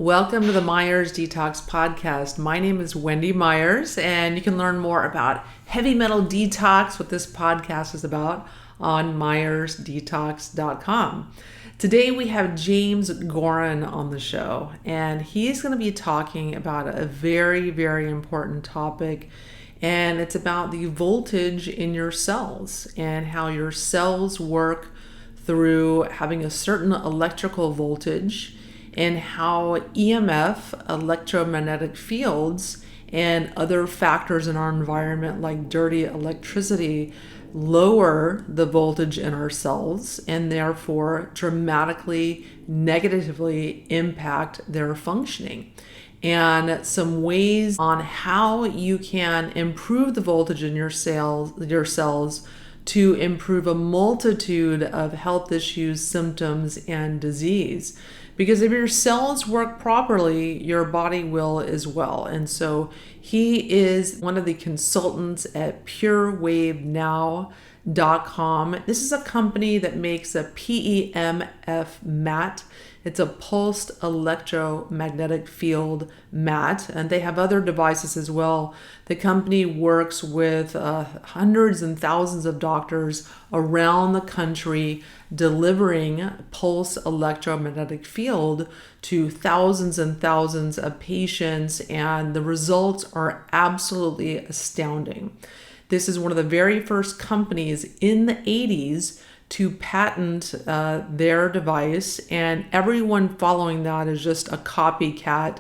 Welcome to the Myers Detox Podcast. My name is Wendy Myers, and you can learn more about heavy metal detox, what this podcast is about, on myersdetox.com. Today we have James Goren on the show, and he's going to be talking about a very, very important topic, and it's about the voltage in your cells and how your cells work through having a certain electrical voltage, and how EMF, electromagnetic fields, and other factors in our environment like dirty electricity lower the voltage in our cells and therefore dramatically negatively impact their functioning. And some ways on how you can improve the voltage in your cells to improve a multitude of health issues, symptoms, and disease. Because if your cells work properly, your body will as well. And so he is one of the consultants at PureWaveNow.com. This is a company that makes a PEMF mat. It's a pulsed electromagnetic field mat, and they have other devices as well. The company works with hundreds and thousands of doctors around the country, delivering pulse electromagnetic field to thousands and thousands of patients, and the results are absolutely astounding. This is one of the very first companies in the 80s to patent their device, and everyone following that is just a copycat.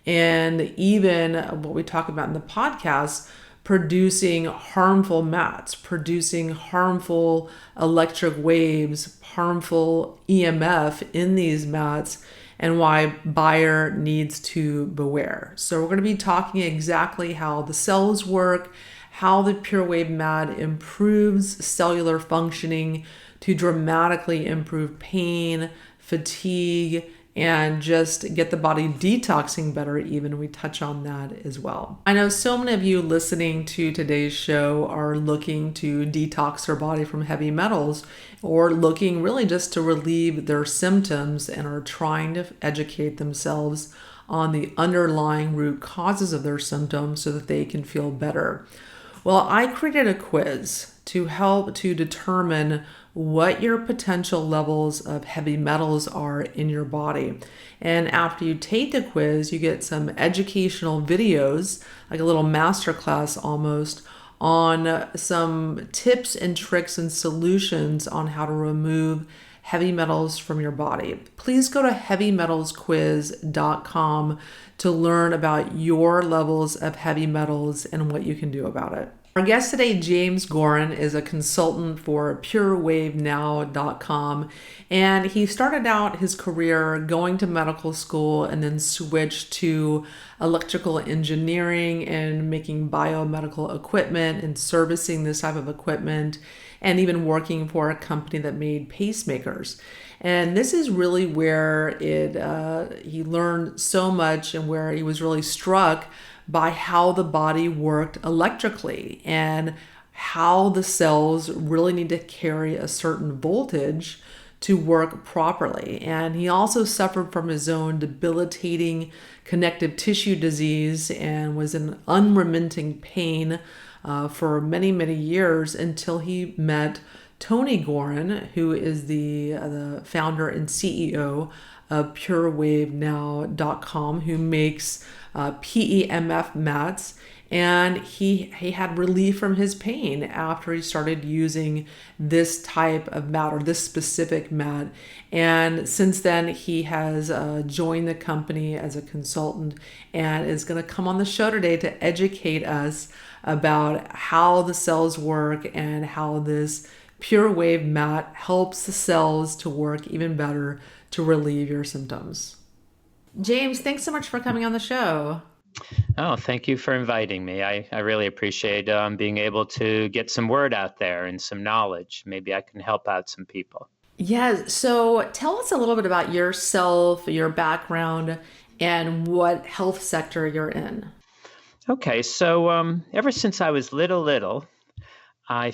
And even what we talk about in the podcast, producing harmful mats, producing harmful electric waves, harmful EMF in these mats, and why buyer needs to beware. So we're going to be talking exactly how the cells work, how the PureWave mat improves cellular functioning to dramatically improve pain, fatigue, and just get the body detoxing better even. We touch on that as well. I know so many of you listening to today's show are looking to detox their body from heavy metals, or looking really just to relieve their symptoms and are trying to educate themselves on the underlying root causes of their symptoms so that they can feel better. Well, I created a quiz to help to determine what your potential levels of heavy metals are in your body. And after you take the quiz, you get some educational videos, like a little masterclass almost, on some tips and tricks and solutions on how to remove heavy metals from your body. Please go to heavymetalsquiz.com to learn about your levels of heavy metals and what you can do about it. Our guest today, James Goren, is a consultant for PureWaveNow.com, and he started out his career going to medical school and then switched to electrical engineering and making biomedical equipment and servicing this type of equipment, and even working for a company that made pacemakers. And this is really where he learned so much, and where he was really struck by how the body worked electrically and how the cells really need to carry a certain voltage to work properly. And he also suffered from his own debilitating connective tissue disease and was in unremitting pain for many, many years until he met Tony Goren, who is the founder and CEO of PureWaveNow.com, who makes PEMF mats, and he had relief from his pain after he started using this type of mat, or this specific mat. And since then, he has joined the company as a consultant and is going to come on the show today to educate us about how the cells work and how this PureWave mat helps the cells to work even better to relieve your symptoms. James, thanks so much for coming on the show. Oh, thank you for inviting me. I really appreciate being able to get some word out there and some knowledge. Maybe I can help out some people. Yes. So tell us a little bit about yourself, your background, and what health sector you're in. Okay. So ever since I was little, I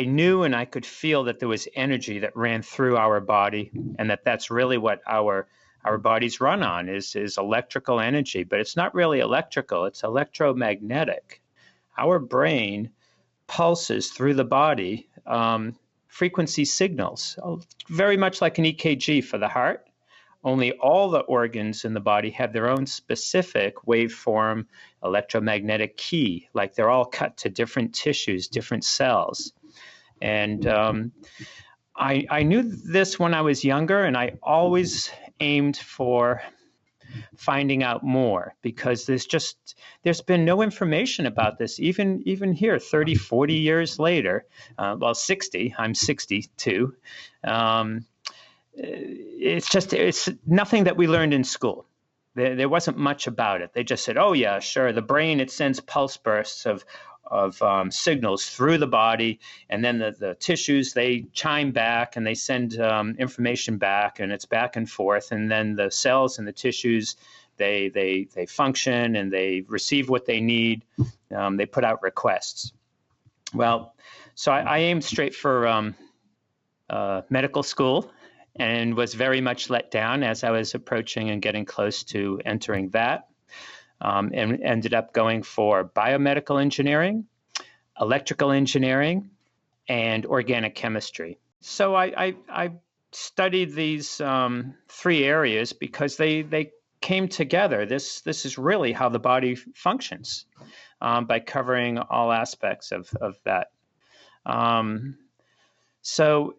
knew and I could feel that there was energy that ran through our body, and that's really what our our bodies run on is electrical energy, but it's not really electrical, it's electromagnetic. Our brain pulses through the body frequency signals, very much like an EKG for the heart, only all the organs in the body have their own specific waveform electromagnetic key, like they're all cut to different tissues, different cells. And I knew this when I was younger, and I always aimed for finding out more, because there's been no information about this even here 30 40 years later, 60, I'm 62. It's nothing that we learned in school. There wasn't much about it. They just said, oh yeah, sure, the brain, it sends pulse bursts of signals through the body, and then the tissues, they chime back and they send information back, and it's back and forth, and then the cells and the tissues, they function and they receive what they need. They put out requests. Well, so I aimed straight for medical school, and was very much let down as I was approaching and getting close to entering that. And ended up going for biomedical engineering, electrical engineering, and organic chemistry. So I studied these 3 areas because they came together. This is really how the body functions, by covering all aspects of that. So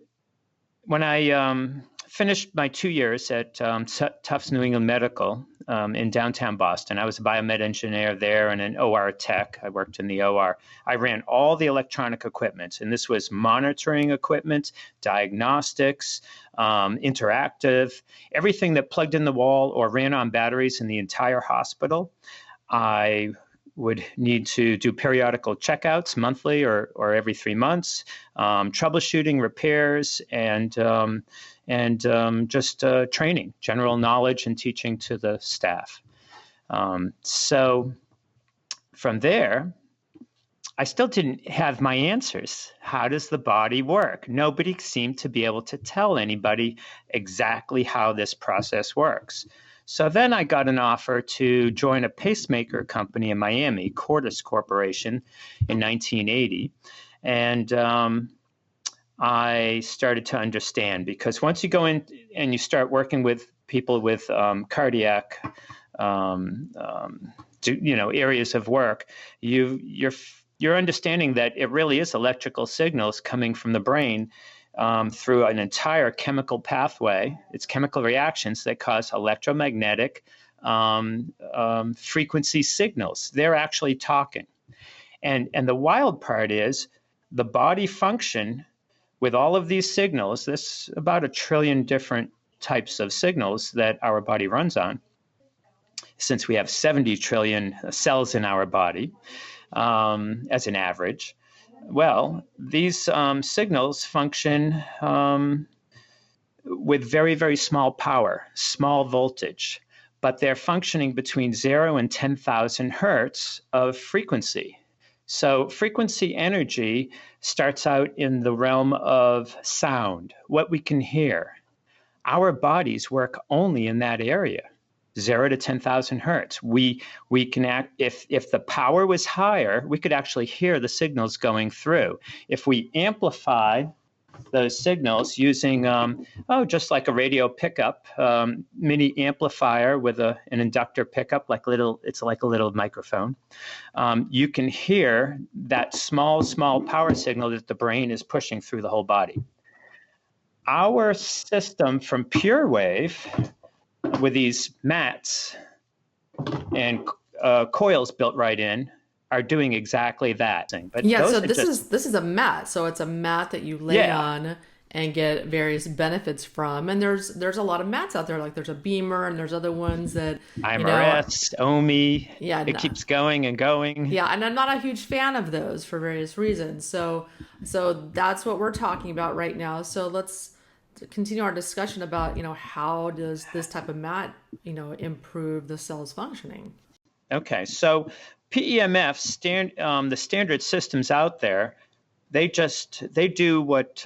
when I finished my 2 years at Tufts New England Medical in downtown Boston, I was a biomed engineer there and an OR tech. I worked in the OR. I ran all the electronic equipment, and this was monitoring equipment, diagnostics, interactive, everything that plugged in the wall or ran on batteries in the entire hospital. I would need to do periodical checkouts monthly or every 3 months, troubleshooting, repairs, and just training, general knowledge, and teaching to the staff. So from there, I still didn't have my answers. How does the body work? Nobody seemed to be able to tell anybody exactly how this process works. So then I got an offer to join a pacemaker company in Miami, Cordis Corporation, in 1980. And I started to understand, because once you go in and you start working with people with cardiac, areas of work, you're understanding that it really is electrical signals coming from the brain through an entire chemical pathway. It's chemical reactions that cause electromagnetic frequency signals. They're actually talking. And the wild part is the body function with all of these signals. There's about 1 trillion different types of signals that our body runs on, since we have 70 trillion cells in our body as an average. Well, these signals function with very, very small power, small voltage, but they're functioning between 0 and 10,000 hertz of frequency. So frequency energy starts out in the realm of sound, what we can hear. Our bodies work only in that area, 0 to 10,000 hertz. We can act, if the power was higher, we could actually hear the signals going through. If we amplify those signals using, just like a radio pickup, mini amplifier with an inductor pickup, it's like a little microphone. You can hear that small power signal that the brain is pushing through the whole body. Our system from pure wave, with these mats and coils built right in, are doing exactly that. But yeah, so this is a mat. So it's a mat that you lay on and get various benefits from. And there's a lot of mats out there. Like there's a Beamer, and there's other ones that IMRS, OMI. Yeah, it keeps going and going. Yeah, and I'm not a huge fan of those for various reasons. So that's what we're talking about right now. So let's continue our discussion about how does this type of mat improve the cell's functioning. Okay, so PEMF, the standard systems out there, they do what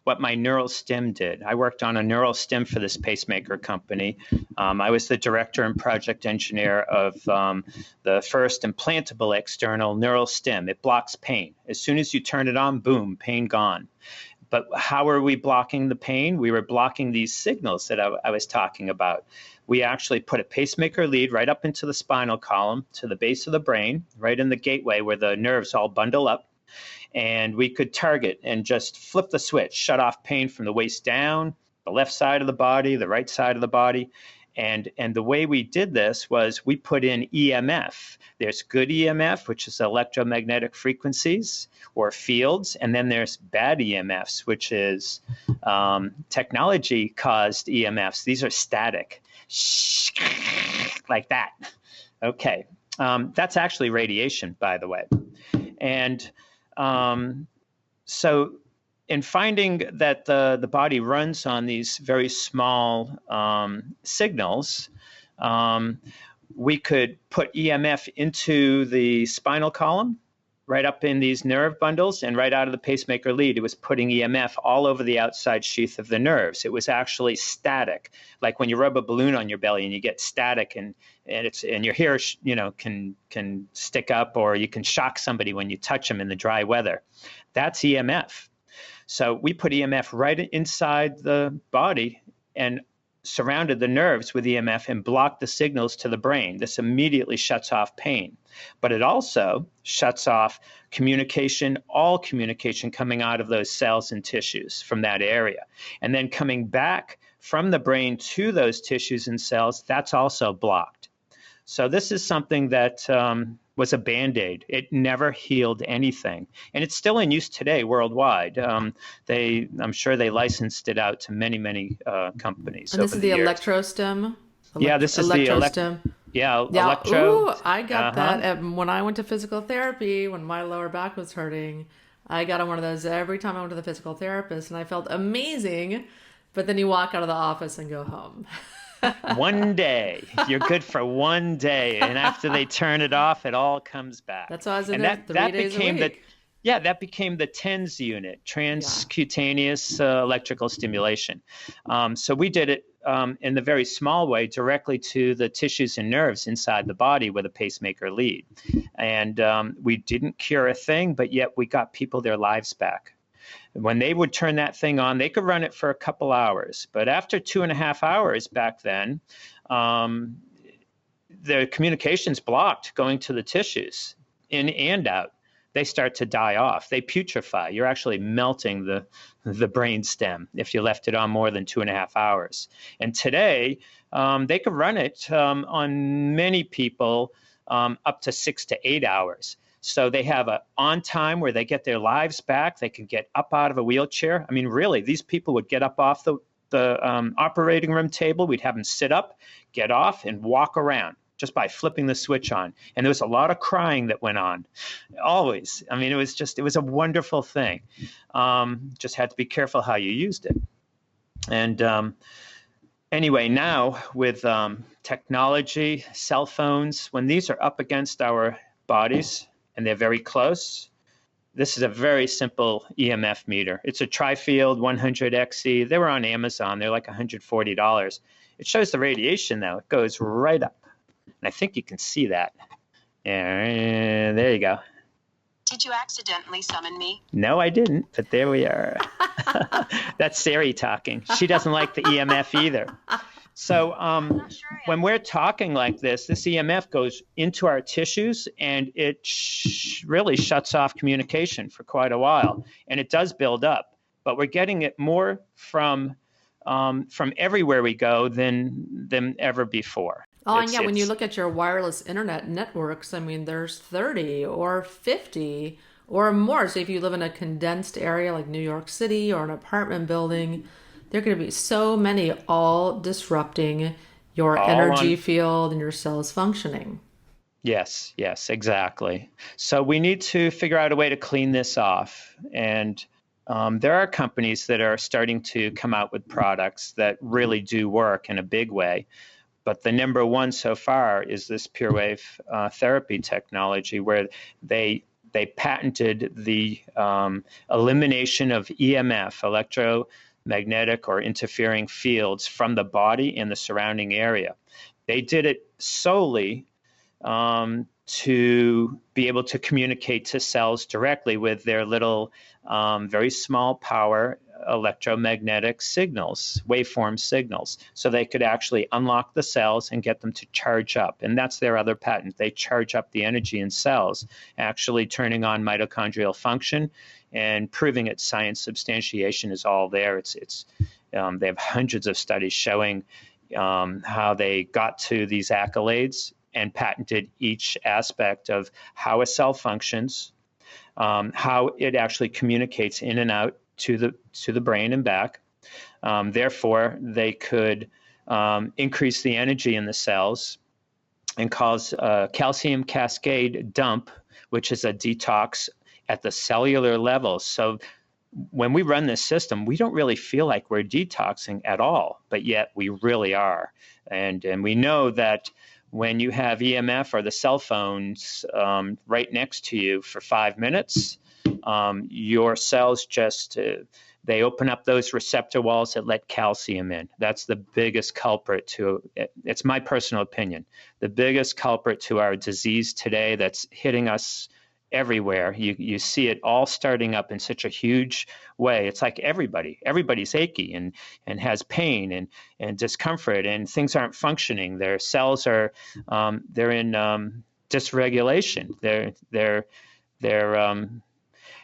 what my neural stim did. I worked on a neural stim for this pacemaker company. I was the director and project engineer of the first implantable external neural stim. It blocks pain. As soon as you turn it on, boom, pain gone. But how are we blocking the pain? We were blocking these signals that I was talking about. We actually put a pacemaker lead right up into the spinal column to the base of the brain, right in the gateway where the nerves all bundle up. And we could target and just flip the switch, shut off pain from the waist down, the left side of the body, the right side of the body. And the way we did this was we put in EMF. There's good EMF, which is electromagnetic frequencies or fields, and then there's bad EMFs, which is technology-caused EMFs. These are static, like that. Okay, that's actually radiation, by the way. And so in finding that the body runs on these very small signals, we could put EMF into the spinal column, right up in these nerve bundles, and right out of the pacemaker lead, it was putting EMF all over the outside sheath of the nerves. It was actually static, like when you rub a balloon on your belly and you get static, and your hair, can stick up, or you can shock somebody when you touch them in the dry weather. That's EMF. So we put EMF right inside the body and surrounded the nerves with EMF and blocked the signals to the brain. This immediately shuts off pain, but it also shuts off communication, all communication coming out of those cells and tissues from that area. And then coming back from the brain to those tissues and cells, that's also blocked. So this is something that was a Band-Aid. It never healed anything. And it's still in use today worldwide. I'm sure they licensed it out to many, many companies. And this is the Electrostim? Yeah, this is the Electrostim. Electro. Ooh, I got that. When I went to physical therapy, when my lower back was hurting, I got on one of those every time I went to the physical therapist, and I felt amazing. But then you walk out of the office and go home. One day. You're good for one day. And after they turn it off, it all comes back. That's why I was in there 3 days a week. That became the TENS unit, transcutaneous electrical stimulation. So we did it in the very small way directly to the tissues and nerves inside the body with a pacemaker lead. And we didn't cure a thing, but yet we got people their lives back. When they would turn that thing on, they could run it for a couple hours. But after 2.5 hours back then, the communication's blocked going to the tissues in and out. They start to die off. They putrefy. You're actually melting the brain stem if you left it on more than 2.5 hours. And today, they could run it on many people up to 6 to 8 hours. So they have a on time where they get their lives back. They can get up out of a wheelchair. I mean, really, these people would get up off the operating room table. We'd have them sit up, get off, and walk around just by flipping the switch on. And there was a lot of crying that went on, always. I mean, it was a wonderful thing. Just had to be careful how you used it. And anyway, now with technology, cell phones, when these are up against our bodies, and they're very close, this is a very simple EMF meter. It's a tri-field 100XE. They were on Amazon. They're like $140. It shows the radiation, though. It goes right up. And I think you can see that. Yeah, there you go. Did you accidentally summon me? No, I didn't, but there we are. That's Sari talking. She doesn't like the EMF either. So when we're talking like this EMF goes into our tissues, and it really shuts off communication for quite a while. And it does build up, but we're getting it more from everywhere we go than ever before. Oh, and when you look at your wireless internet networks, I mean, there's 30 or 50 or more. So if you live in a condensed area like New York City or an apartment building, there are going to be so many, all disrupting your energy field and your cells functioning. Yes, exactly. So we need to figure out a way to clean this off. And there are companies that are starting to come out with products that really do work in a big way. But the number one so far is this pure wave therapy technology, where they they patented the elimination of EMF, electromagnetic or interfering fields, from the body and the surrounding area. They did it solely to be able to communicate to cells directly with their little, very small power electromagnetic signals, waveform signals, so they could actually unlock the cells and get them to charge up. And that's their other patent. They charge up the energy in cells, actually turning on mitochondrial function and proving it. Science substantiation is all there. They have hundreds of studies showing how they got to these accolades and patented each aspect of how a cell functions, how it actually communicates in and out to the brain and back. Therefore, they could increase the energy in the cells and cause a calcium cascade dump, which is a detox at the cellular level. So when we run this system, we don't really feel like we're detoxing at all, but yet we really are. And we know that when you have EMF or the cell phones right next to you for 5 minutes, your cells just, they open up those receptor walls that let calcium in. That's the biggest culprit to, it's my personal opinion, the biggest culprit to our disease today that's hitting us everywhere. You see it all starting up in such a huge way. It's like everybody's achy and has pain and discomfort, and things aren't functioning. Their cells are, they're in dysregulation.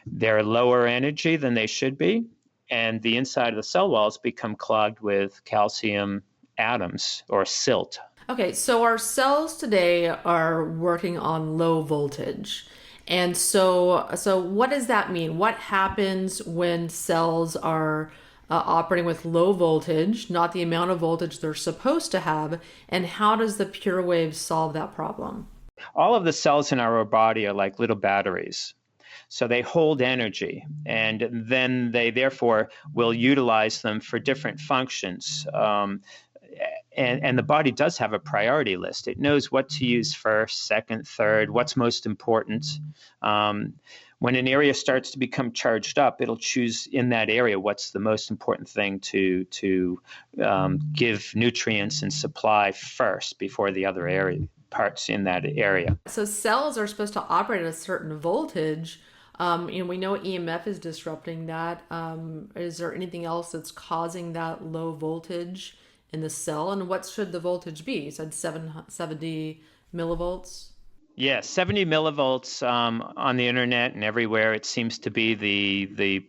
They're lower energy than they should be, and the inside of the cell walls become clogged with calcium atoms or silt. Okay, so our cells today are working on low voltage. And so what does that mean? What happens when cells are operating with low voltage, not the amount of voltage they're supposed to have, and how does the pure wave solve that problem? All of the cells in our body are like little batteries. So they hold energy, and then they therefore will utilize them for different functions. And the body does have a priority list. It knows what to use first, second, third, what's most important. When an area starts to become charged up, it'll choose in that area what's the most important thing to give nutrients and supply first before the other area parts in that area. So cells are supposed to operate at a certain voltage. We know EMF is disrupting that. Is there anything else that's causing that low voltage in the cell? And what should the voltage be? You said 70 millivolts? Yeah, 70 millivolts on the internet and everywhere. It seems to be the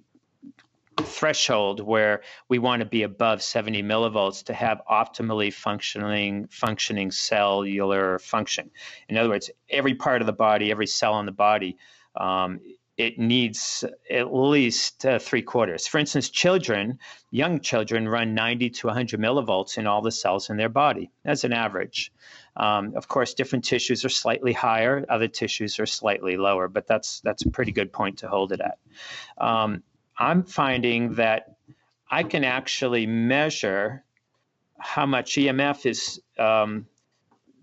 threshold where we want to be above 70 millivolts to have optimally functioning cellular function. In other words, every part of the body, every cell in the body, it needs at least 3/4. For instance, young children run 90 to 100 millivolts in all the cells in their body as an average. Of course, different tissues are slightly higher, other tissues are slightly lower, but that's a pretty good point to hold it at. I'm finding that I can actually measure how much EMF is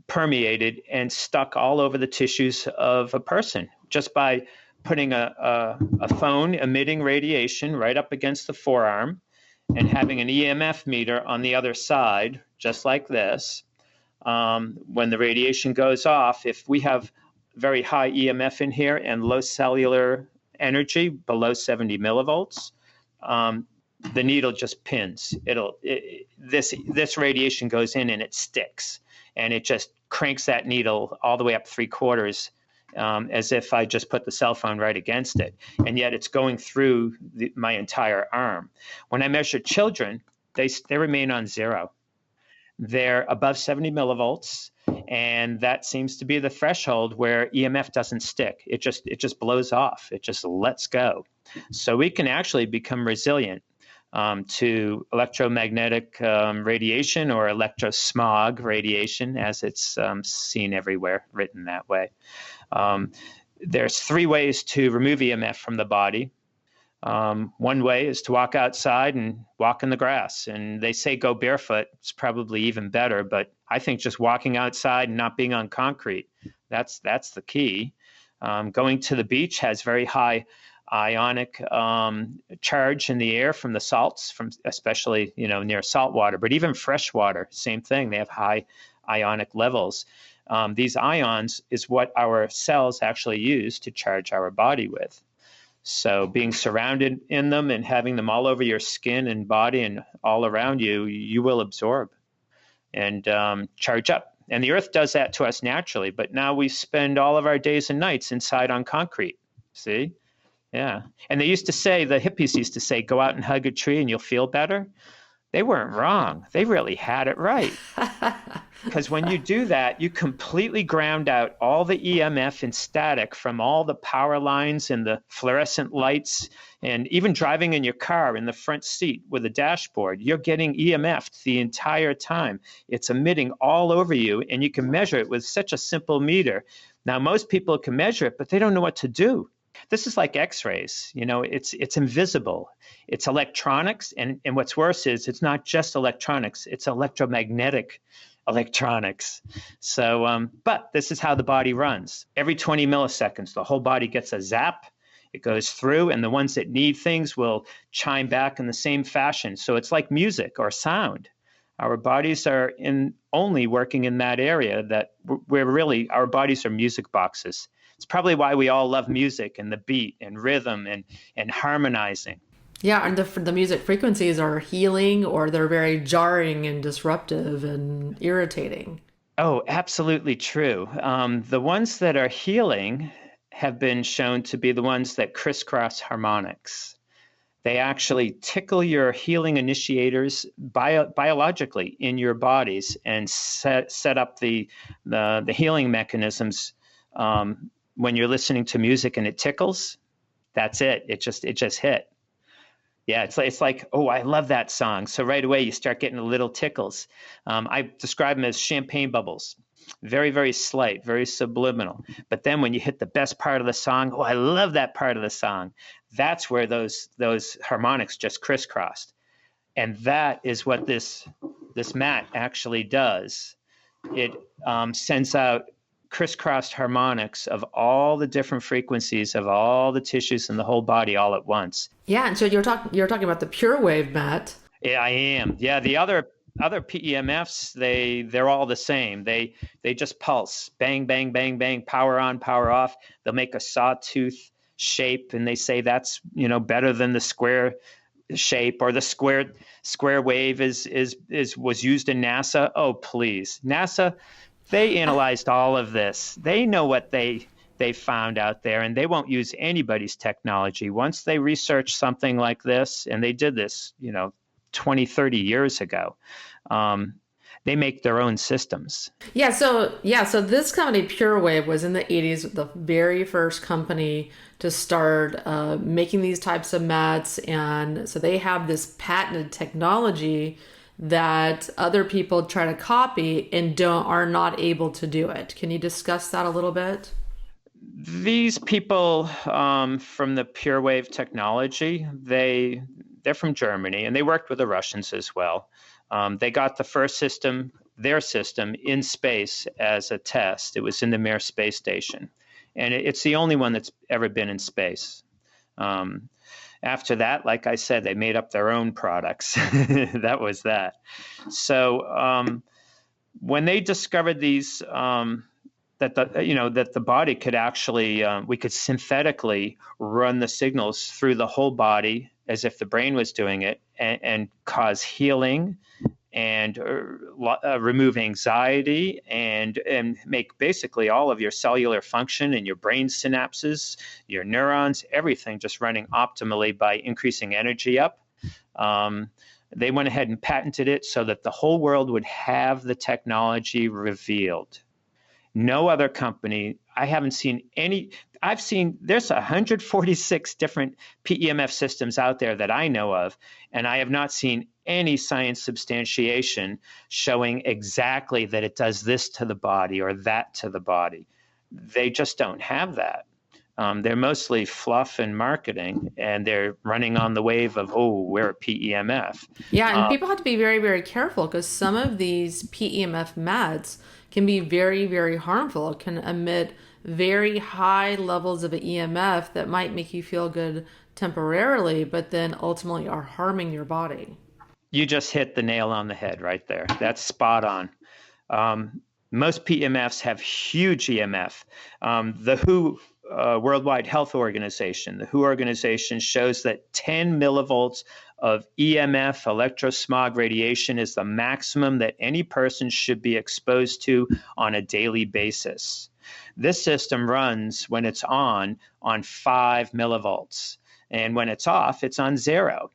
permeated and stuck all over the tissues of a person just by putting a phone emitting radiation right up against the forearm and having an EMF meter on the other side, just like this. When the radiation goes off, if we have very high EMF in here and low cellular energy below 70 millivolts, the needle just pins. This radiation goes in and it sticks, and it just cranks that needle all the way up 3/4, as if I just put the cell phone right against it. And yet it's going through my entire arm. When I measure children, they remain on zero. They're above 70 millivolts, and that seems to be the threshold where EMF doesn't stick. It just blows off. It just lets go. So we can actually become resilient to electromagnetic radiation or electrosmog radiation, as it's seen everywhere, written that way. There's 3 ways to remove EMF from the body. One way is to walk outside and walk in the grass. And they say go barefoot. It's probably even better, but I think just walking outside and not being on concrete, that's the key. Going to the beach has very high ionic charge in the air from the salts, from especially near salt water, but even fresh water, same thing. They have high ionic levels. These ions is what our cells actually use to charge our body with. So being surrounded in them and having them all over your skin and body and all around you, you will absorb and charge up. And the earth does that to us naturally, but now we spend all of our days and nights inside on concrete. See? Yeah. And they used to say, the hippies used to say, go out and hug a tree and you'll feel better. They weren't wrong. They really had it right. Because when you do that, you completely ground out all the EMF and static from all the power lines and the fluorescent lights, and even driving in your car in the front seat with a dashboard, you're getting EMF'd the entire time. It's emitting all over you, and you can measure it with such a simple meter. Now, most people can measure it, but they don't know what to do. This is like X-rays. It's invisible. It's electronics, and what's worse is it's not just electronics. It's electromagnetic electronics. So, but this is how the body runs. Every 20 milliseconds, the whole body gets a zap. It goes through, and the ones that need things will chime back in the same fashion. So it's like music or sound. Our bodies are only working in that area that our bodies are music boxes. It's probably why we all love music and the beat and rhythm and harmonizing. Yeah, and the music frequencies are healing, or they're very jarring and disruptive and irritating. Oh, absolutely true. The ones that are healing have been shown to be the ones that crisscross harmonics. They actually tickle your healing initiators biologically in your bodies and set up the healing mechanisms. When you're listening to music and it tickles, that's it. It just hit. Yeah, it's like, oh, I love that song. So right away you start getting the little tickles. I describe them as champagne bubbles. Very, very slight, very subliminal. But then when you hit the best part of the song, oh, I love that part of the song. That's where those harmonics just crisscrossed. And that is what this mat actually does. It sends out crisscrossed harmonics of all the different frequencies of all the tissues in the whole body all at once. Yeah, and so you're talking about the pure wave mat. Yeah, I am. Yeah, the other PEMFs, they're all the same. They just pulse, bang, bang, bang, bang, power on, power off. They'll make a sawtooth shape, and they say that's better than the square shape, or the square wave was used in NASA. Oh, please, NASA. They analyzed all of this. They know what they found out there, and they won't use anybody's technology. Once they research something like this, and they did this, 20, 30 years ago, they make their own systems. Yeah, so this company, Pure Wave, was in the 80s, the very first company to start making these types of mats. And so they have this patented technology that other people try to copy and are not able to do it. Can you discuss that a little bit? These people from the Pure Wave technology, they're from Germany, and they worked with the Russians as well. They got the first their system in space as a test. It was in the Mir space station, and it's the only one that's ever been in space. After that, like I said, they made up their own products. That was that. So when they discovered these, that the body could actually, we could synthetically run the signals through the whole body as if the brain was doing it, and cause healing and remove anxiety and make basically all of your cellular function and your brain synapses, your neurons, everything just running optimally by increasing energy up. They went ahead and patented it so that the whole world would have the technology revealed. No other company, I haven't seen any. There's 146 different PEMF systems out there that I know of, and I have not seen any science substantiation showing exactly that it does this to the body or that to the body. They just don't have that. They're mostly fluff and marketing, and they're running on the wave of, oh, we're a PEMF. Yeah, and people have to be very, very careful, because some of these PEMF mats can be very, very harmful. It can emit very high levels of EMF that might make you feel good temporarily, but then ultimately are harming your body. You just hit the nail on the head right there. That's spot on. Most PEMFs have huge EMF. The WHO Worldwide Health Organization, the WHO organization shows that 10 millivolts of EMF, electrosmog radiation, is the maximum that any person should be exposed to on a daily basis. This system runs, when it's on 5 millivolts. And when it's off, it's on 0.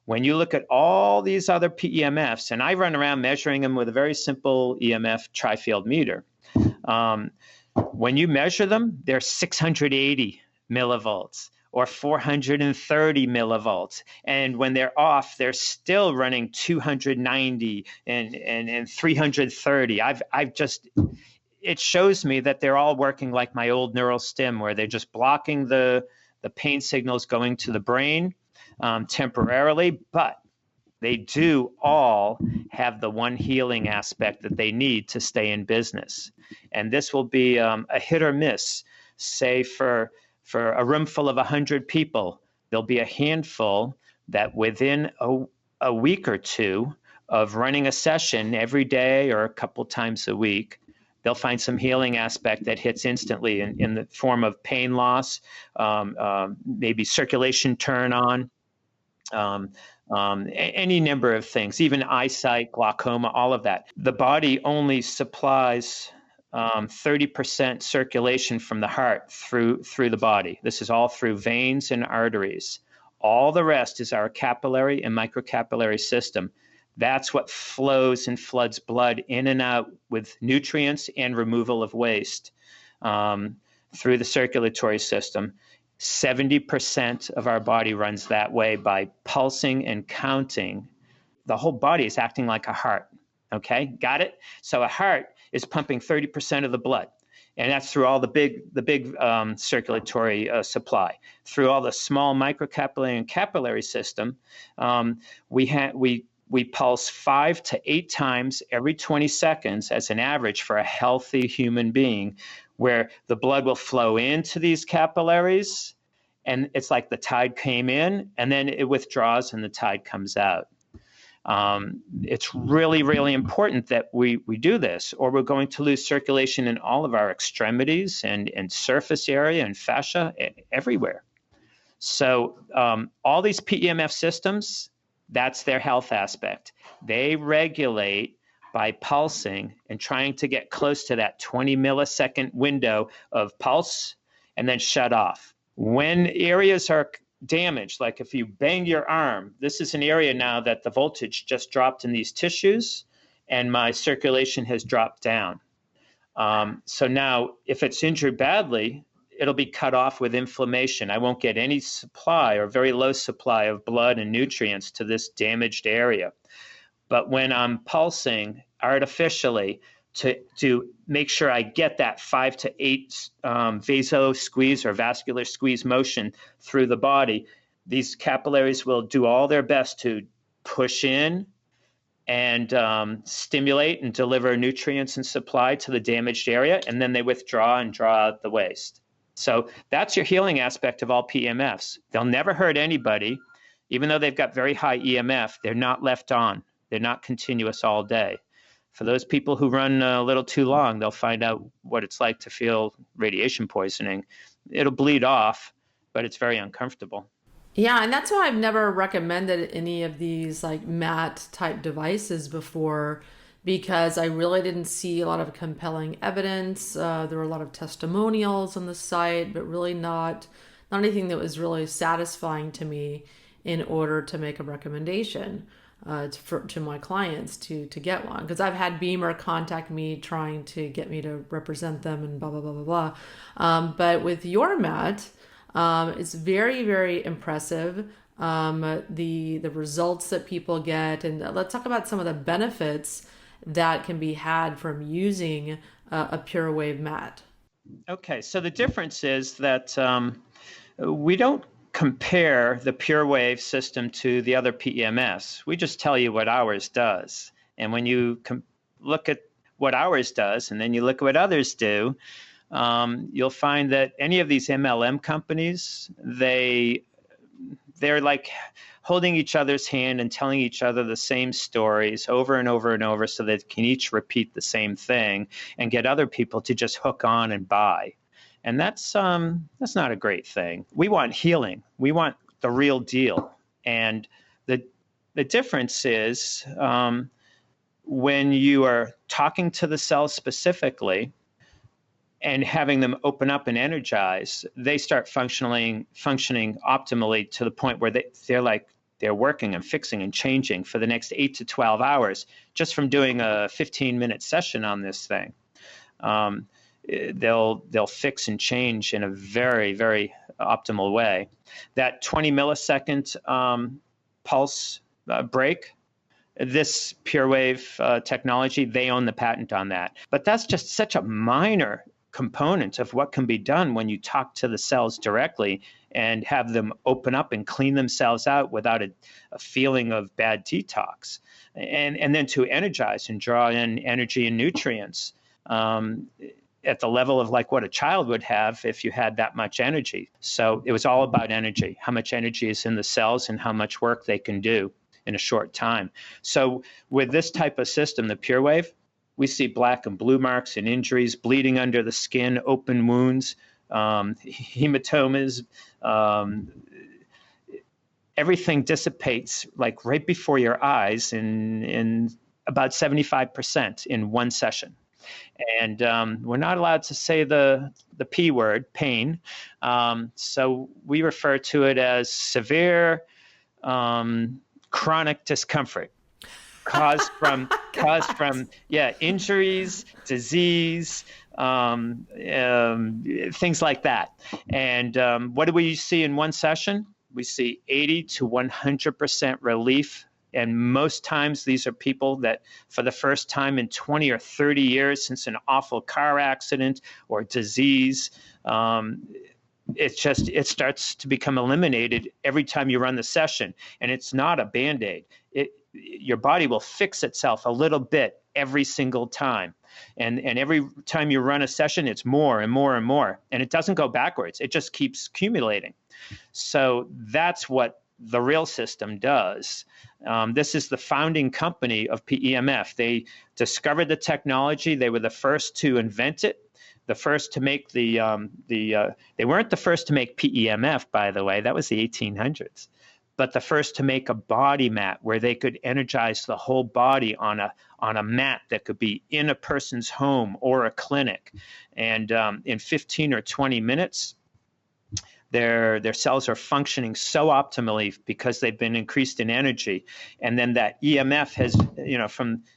When you look at all these other PEMFs, and I run around measuring them with a very simple EMF tri-field meter, when you measure them, they're 680 millivolts or 430 millivolts. And when they're off, they're still running 290 and 330. It shows me that they're all working like my old neural stim, where they're just blocking the pain signals going to the brain temporarily, but they do all have the one healing aspect that they need to stay in business. And this will be a hit or miss. Say for a room full of 100 people, there'll be a handful that within a week or two of running a session every day or a couple times a week, they'll find some healing aspect that hits instantly in the form of pain loss, maybe circulation turn on, any number of things, even eyesight, glaucoma, all of that. The body only supplies 30% circulation from the heart through the body. This is all through veins and arteries. All the rest is our capillary and microcapillary system. That's what flows and floods blood in and out with nutrients and removal of waste through the circulatory system. 70% of our body runs that way by pulsing and counting. The whole body is acting like a heart. Okay, got it? So a heart is pumping 30% of the blood, and that's through all the big circulatory supply. Through all the small microcapillary and capillary system, we pulse 5 to 8 times every 20 seconds as an average for a healthy human being, where the blood will flow into these capillaries, and it's like the tide came in, and then it withdraws and the tide comes out. It's really, really important that we do this, or we're going to lose circulation in all of our extremities and surface area and fascia everywhere. So all these PEMF systems, that's their health aspect. They regulate by pulsing and trying to get close to that 20 millisecond window of pulse and then shut off. When areas are damaged, like if you bang your arm, this is an area now that the voltage just dropped in these tissues and my circulation has dropped down. So now if it's injured badly, it'll be cut off with inflammation. I won't get any supply or very low supply of blood and nutrients to this damaged area. But when I'm pulsing artificially to make sure I get that 5 to 8 vaso squeeze or vascular squeeze motion through the body, these capillaries will do all their best to push in and stimulate and deliver nutrients and supply to the damaged area, and then they withdraw and draw out the waste. So that's your healing aspect of all PEMFs. They'll never hurt anybody. Even though they've got very high EMF, they're not left on. They're not continuous all day. For those people who run a little too long, they'll find out what it's like to feel radiation poisoning. It'll bleed off, but it's very uncomfortable. Yeah, and that's why I've never recommended any of these like mat type devices before, because I really didn't see a lot of compelling evidence. There were a lot of testimonials on the site, but really not anything that was really satisfying to me in order to make a recommendation to my clients to get one. Because I've had Beamer contact me trying to get me to represent them and blah, blah, blah, blah, blah. But with your mat, it's very, very impressive. The results that people get, and let's talk about some of the benefits that can be had from using a pure wave mat. Okay, so the difference is that we don't compare the pure wave system to the other PEMFs. We just tell you what ours does. And when you look at what ours does, and then you look at what others do, you'll find that any of these MLM companies, they're like holding each other's hand and telling each other the same stories over and over and over so they can each repeat the same thing and get other people to just hook on and buy. And that's not a great thing. We want healing. We want the real deal. And the difference is when you are talking to the cells specifically and having them open up and energize, they start functioning optimally to the point where they're working and fixing and changing for the next 8 to 12 hours just from doing a 15-minute session on this thing. They'll fix and change in a very, very optimal way. That 20 millisecond pulse break, this pure wave technology, they own the patent on that. But that's just such a minor component of what can be done when you talk to the cells directly and have them open up and clean themselves out without a feeling of bad detox. And then to energize and draw in energy and nutrients at the level of like what a child would have if you had that much energy. So it was all about energy, how much energy is in the cells and how much work they can do in a short time. So with this type of system, the pure wave, we see black and blue marks and injuries, bleeding under the skin, open wounds, hematomas. Everything dissipates like right before your eyes in about 75% in one session. And we're not allowed to say the P word, pain. So we refer to it as severe chronic discomfort. Caused from injuries, disease, things like that. And what do we see in one session? We see 80 to 100% relief. And most times these are people that for the first time in 20 or 30 years since an awful car accident or disease, it starts to become eliminated every time you run the session. And it's not a Band-Aid. Your body will fix itself a little bit every single time. And every time you run a session, it's more and more and more. And it doesn't go backwards. It just keeps accumulating. So that's what the real system does. This is the founding company of PEMF. They discovered the technology. They were the first to invent it. The first to make they weren't the first to make PEMF, by the way. That was the 1800s. But the first to make a body mat where they could energize the whole body on a mat that could be in a person's home or a clinic. And in 15 or 20 minutes, their cells are functioning so optimally because they've been increased in energy. And then that EMF has,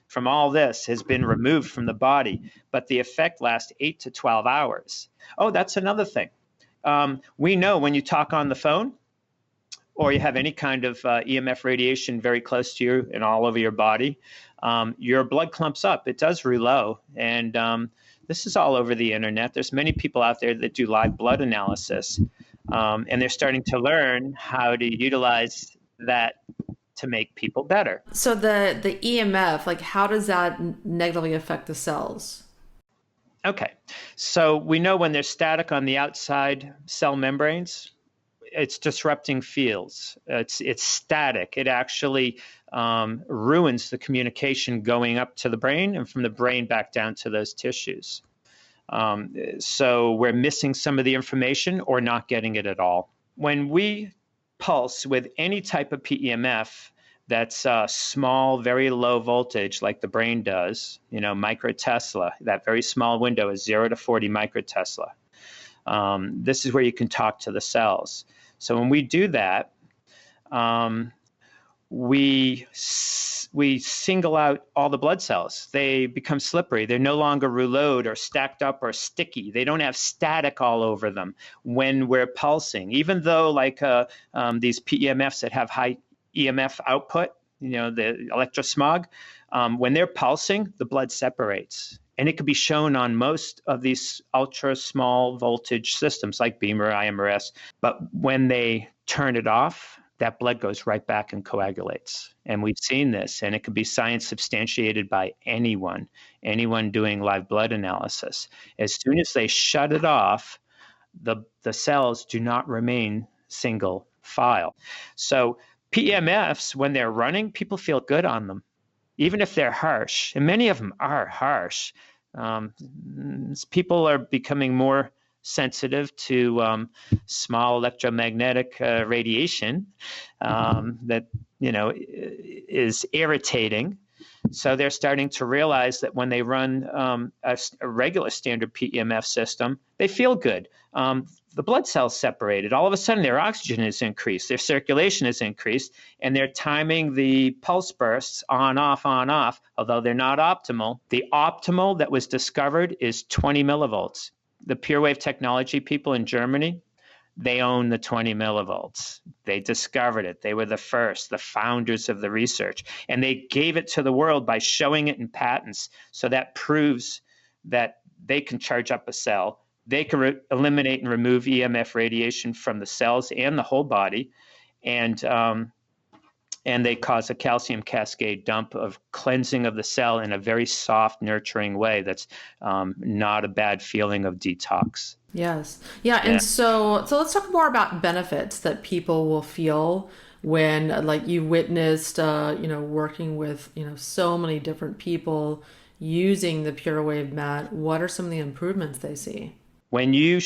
from all this has been removed from the body, but the effect lasts 8 to 12 hours. Oh, that's another thing. We know when you talk on the phone, or you have any kind of EMF radiation very close to you and all over your body, your blood clumps up. It does reload. And this is all over the internet. There's many people out there that do live blood analysis. And they're starting to learn how to utilize that to make people better. So the EMF, like how does that negatively affect the cells? Okay. So we know when there's static on the outside cell membranes, it's disrupting fields. It's static. It actually ruins the communication going up to the brain and from the brain back down to those tissues. So we're missing some of the information or not getting it at all. When we pulse with any type of PEMF that's small, very low voltage like the brain does, microtesla, that very small window is 0 to 40 microtesla. This is where you can talk to the cells. So when we do that, we single out all the blood cells. They become slippery. They're no longer rouleaued or stacked up or sticky. They don't have static all over them when we're pulsing. Even though like these PEMFs that have high EMF output, the electrosmog, when they're pulsing, the blood separates. And it could be shown on most of these ultra small voltage systems like Beamer, IMRS. But when they turn it off, that blood goes right back and coagulates. And we've seen this, and it could be science substantiated by anyone doing live blood analysis. As soon as they shut it off, the cells do not remain single file. So PEMFs, when they're running, people feel good on them, even if they're harsh. And many of them are harsh. People are becoming more sensitive to small electromagnetic radiation that is irritating. So they're starting to realize that when they run a regular standard PEMF system, they feel good. The blood cells separated. All of a sudden, their oxygen is increased, their circulation is increased, and they're timing the pulse bursts on, off, although they're not optimal. The optimal that was discovered is 20 millivolts. The PureWave technology people in Germany, they own the 20 millivolts. They discovered it. They were the first, the founders of the research. And they gave it to the world by showing it in patents. So that proves that they can charge up a cell. They can eliminate and remove EMF radiation from the cells and the whole body. And they cause a calcium cascade dump of cleansing of the cell in a very soft, nurturing way that's not a bad feeling of detox. Yes. Yeah. And so let's talk more about benefits that people will feel when, like, you witnessed, working with, so many different people using the PureWave mat. What are some of the improvements they see? When you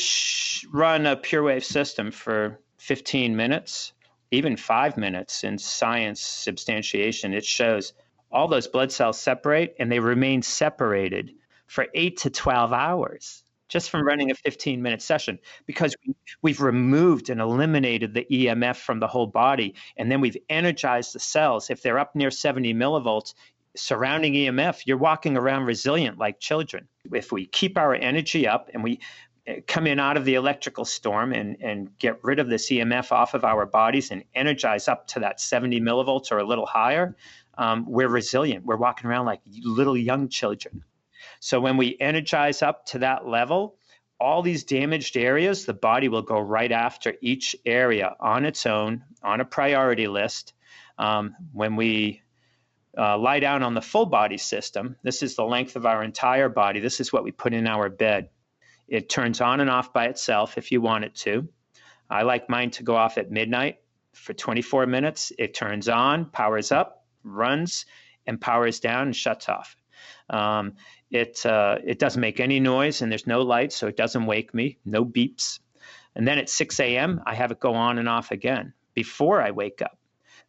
run a PureWave system for 15 minutes, even 5 minutes in science substantiation, it shows all those blood cells separate, and they remain separated for 8 to 12 hours just from running a 15-minute session, because we've removed and eliminated the EMF from the whole body, and then we've energized the cells. If they're up near 70 millivolts, surrounding EMF, you're walking around resilient like children. If we keep our energy up and we come in out of the electrical storm and get rid of this EMF off of our bodies and energize up to that 70 millivolts or a little higher, we're resilient. We're walking around like little young children. So when we energize up to that level, all these damaged areas, the body will go right after each area on its own, on a priority list. When we lie down on the full body system, this is the length of our entire body. This is what we put in our bed. It turns on and off by itself if you want it to. I like mine to go off at midnight for 24 minutes. It turns on, powers up, runs, and powers down and shuts off. It doesn't make any noise, and there's no light, so it doesn't wake me, no beeps. And then at 6 a.m., I have it go on and off again before I wake up.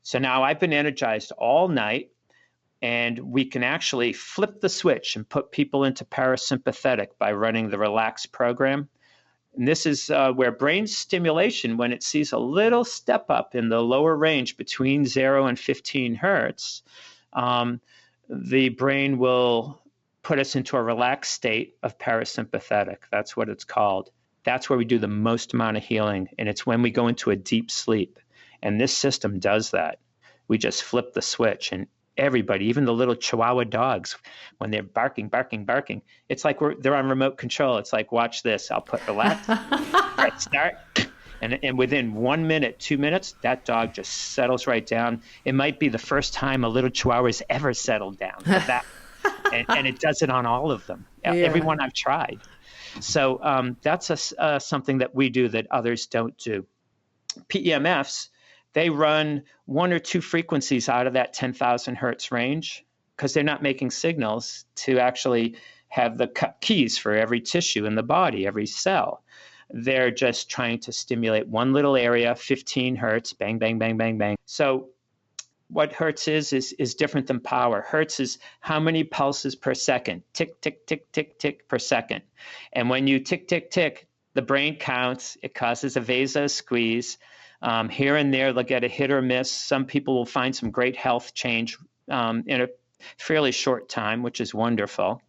So now I've been energized all night, and we can actually flip the switch and put people into parasympathetic by running the Relax program. And this is where brain stimulation, when it sees a little step up in the lower range between 0 and 15 hertz, the brain will put us into a relaxed state of parasympathetic. That's what it's called. That's where we do the most amount of healing, and it's when we go into a deep sleep. And this system does that. We just flip the switch, and everybody, even the little Chihuahua dogs, when they're barking, it's like they're on remote control. It's like, watch this. I'll put relax, press start, and within 1 minute, 2 minutes, that dog just settles right down. It might be the first time a little Chihuahua's ever settled down. And it does it on all of them. Yeah. Everyone I've tried. So that's something that we do that others don't do. PEMFs, they run 1 or 2 frequencies out of that 10,000 hertz range because they're not making signals to actually have the keys for every tissue in the body, every cell. They're just trying to stimulate one little area, 15 hertz, bang, bang, bang, bang, bang. So what hertz is different than power. Hertz is how many pulses per second, tick, tick, tick, tick, tick per second. And when you tick, tick, tick, the brain counts. It causes a vasosqueeze. Here and there, they'll get a hit or miss. Some people will find some great health change in a fairly short time, which is wonderful.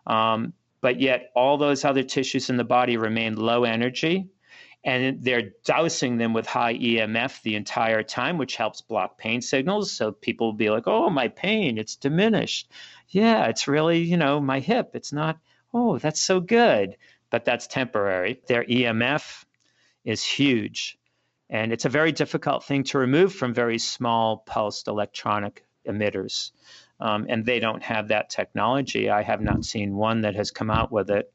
But yet all those other tissues in the body remain low energy, and they're dousing them with high EMF the entire time, which helps block pain signals. So people will be like, oh, my pain, it's diminished. Yeah, it's really, my hip. It's not, oh, that's so good. But that's temporary. Their EMF is huge. And it's a very difficult thing to remove from very small pulsed electronic emitters. And they don't have that technology. I have not seen one that has come out with it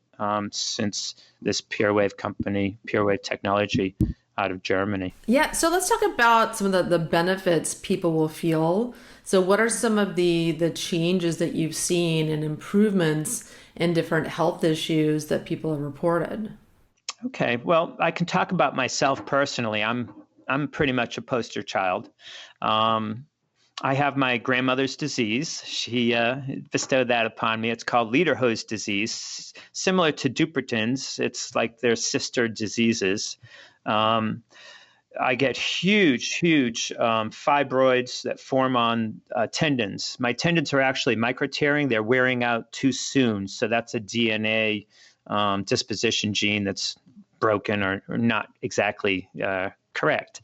since this PureWave company, PureWave Technology, out of Germany. Yeah, so let's talk about some of the benefits people will feel. So what are some of the changes that you've seen and improvements in different health issues that people have reported? Okay, well, I can talk about myself personally. I'm pretty much a poster child. I have my grandmother's disease. She bestowed that upon me. It's called Lederhosen disease, similar to Dupuytren's. It's like their sister diseases. I get huge fibroids that form on tendons. My tendons are actually micro-tearing. They're wearing out too soon. So that's a DNA disposition gene that's broken or not exactly correct.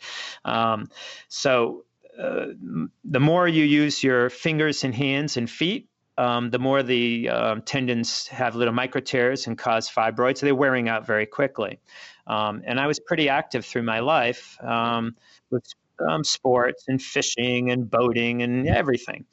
So the more you use your fingers and hands and feet, the more the tendons have little micro tears and cause fibroids. So they're wearing out very quickly. And I was pretty active through my life with sports and fishing and boating and everything.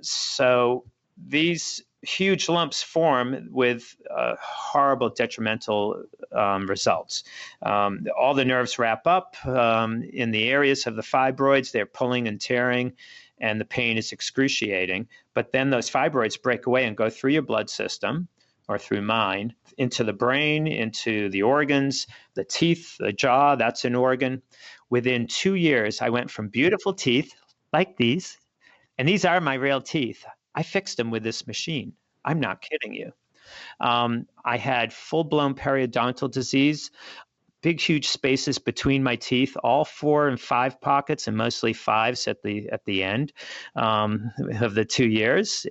So these huge lumps form with horrible detrimental results. All the nerves wrap up in the areas of the fibroids. They're pulling and tearing, and the pain is excruciating. But then those fibroids break away and go through your blood system, or through mine, into the brain, into the organs, the teeth, the jaw, that's an organ. Within 2 years, I went from beautiful teeth like these, and these are my real teeth. I fixed them with this machine. I'm not kidding you. I had full-blown periodontal disease, big, huge spaces between my teeth, all 4 and 5 pockets, and mostly 5s at the end of the 2 years.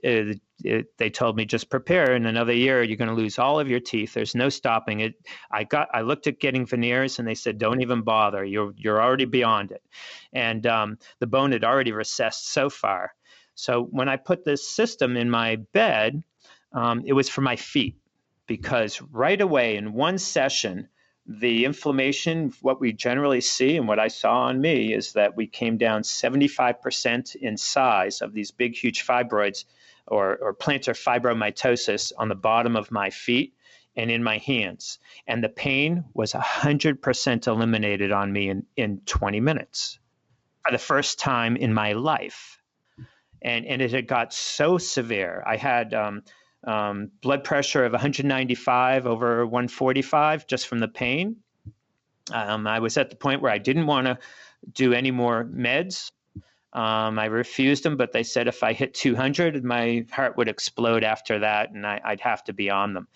They told me, just prepare. In another year, you're going to lose all of your teeth. There's no stopping it. I looked at getting veneers, and they said, don't even bother. You're already beyond it. And the bone had already recessed so far. So when I put this system in my bed, it was for my feet, because right away in one session, the inflammation, what we generally see and what I saw on me, is that we came down 75% in size of these big, huge fibroids or plantar fibromatosis on the bottom of my feet and in my hands. And the pain was 100% eliminated on me in 20 minutes for the first time in my life. And it had got so severe. I had blood pressure of 195 over 145 just from the pain. I was at the point where I didn't want to do any more meds. I refused them, but they said if I hit 200, my heart would explode after that, and I'd have to be on them.